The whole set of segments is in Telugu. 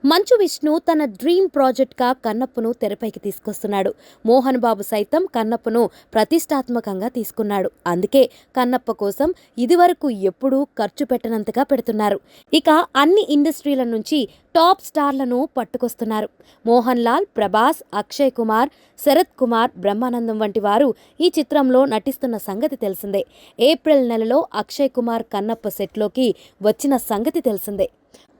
మంచు విష్ణు తన డ్రీమ్ ప్రాజెక్ట్గా కన్నప్పను తెరపైకి తీసుకొస్తున్నాడు. మోహన్ బాబు సైతం కన్నప్పను ప్రతిష్టాత్మకంగా తీసుకున్నాడు. అందుకే కన్నప్ప కోసం ఇదివరకు ఎప్పుడూ ఖర్చు పెట్టనంతగా పెడుతున్నారు. ఇక అన్ని ఇండస్ట్రీల నుంచి టాప్ స్టార్లను పట్టుకొస్తున్నారు. మోహన్ లాల్, ప్రభాస్, అక్షయ్ కుమార్, శరత్ కుమార్, బ్రహ్మానందం వంటి వారు ఈ చిత్రంలో నటిస్తున్న సంగతి తెలిసిందే. ఏప్రిల్ నెలలో అక్షయ్ కుమార్ కన్నప్ప సెట్లోకి వచ్చిన సంగతి తెలిసిందే.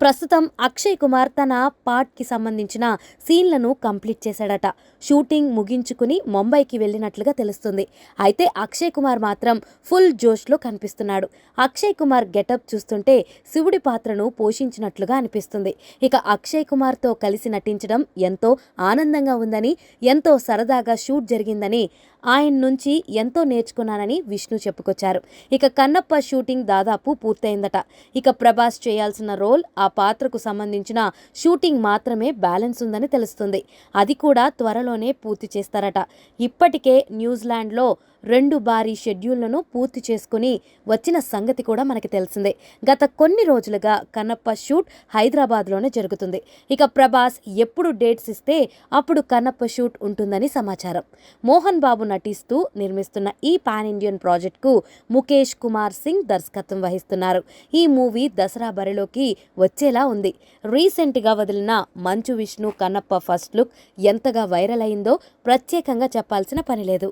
ప్రస్తుతం అక్షయ్ కుమార్ తన పార్ట్కి సంబంధించిన సీన్లను కంప్లీట్ చేశాడట. షూటింగ్ ముగించుకుని ముంబైకి వెళ్ళినట్లుగా తెలుస్తుంది. అయితే అక్షయ్ కుమార్ మాత్రం ఫుల్ జోష్లో కనిపిస్తున్నాడు. అక్షయ్ కుమార్ గెటప్ చూస్తుంటే శివుడి పాత్రను పోషించినట్లుగా అనిపిస్తుంది. ఇక అక్షయ్ కుమార్తో కలిసి నటించడం ఎంతో ఆనందంగా ఉందని, ఎంతో సరదాగా షూట్ జరిగిందని, ఆయన నుంచి ఎంతో నేర్చుకున్నానని విష్ణు చెప్పుకొచ్చారు. ఇక కన్నప్ప షూటింగ్ దాదాపు పూర్తయిందట. ఇక ప్రభాస్ చేయాల్సిన రోల్, ఆ పాత్రకు సంబంధించిన షూటింగ్ మాత్రమే బ్యాలెన్స్ ఉందని తెలుస్తుంది. అది కూడా త్వరలోనే పూర్తి చేస్తారట. ఇప్పటికే న్యూజిలాండ్లో 2 భారీ షెడ్యూళ్లను పూర్తి చేసుకుని వచ్చిన సంగతి కూడా మనకి తెలిసిందే. గత కొన్ని రోజులుగా కన్నప్ప షూట్ హైదరాబాద్లోనే జరుగుతుంది. ఇక ప్రభాస్ ఎప్పుడు డేట్స్ ఇస్తే అప్పుడు కన్నప్ప షూట్ ఉంటుందని సమాచారం. మోహన్ బాబు నటిస్తూ నిర్మిస్తున్న ఈ పాన్ ఇండియన్ ప్రాజెక్టుకు ముఖేష్ కుమార్ సింగ్ దర్శకత్వం వహిస్తున్నారు. ఈ మూవీ దసరా బరిలోకి వచ్చేలా ఉంది. రీసెంట్గా వదిలిన మంచు విష్ణు కన్నప్ప ఫస్ట్ లుక్ ఎంతగా వైరల్ అయిందో ప్రత్యేకంగా చెప్పాల్సిన పని లేదు.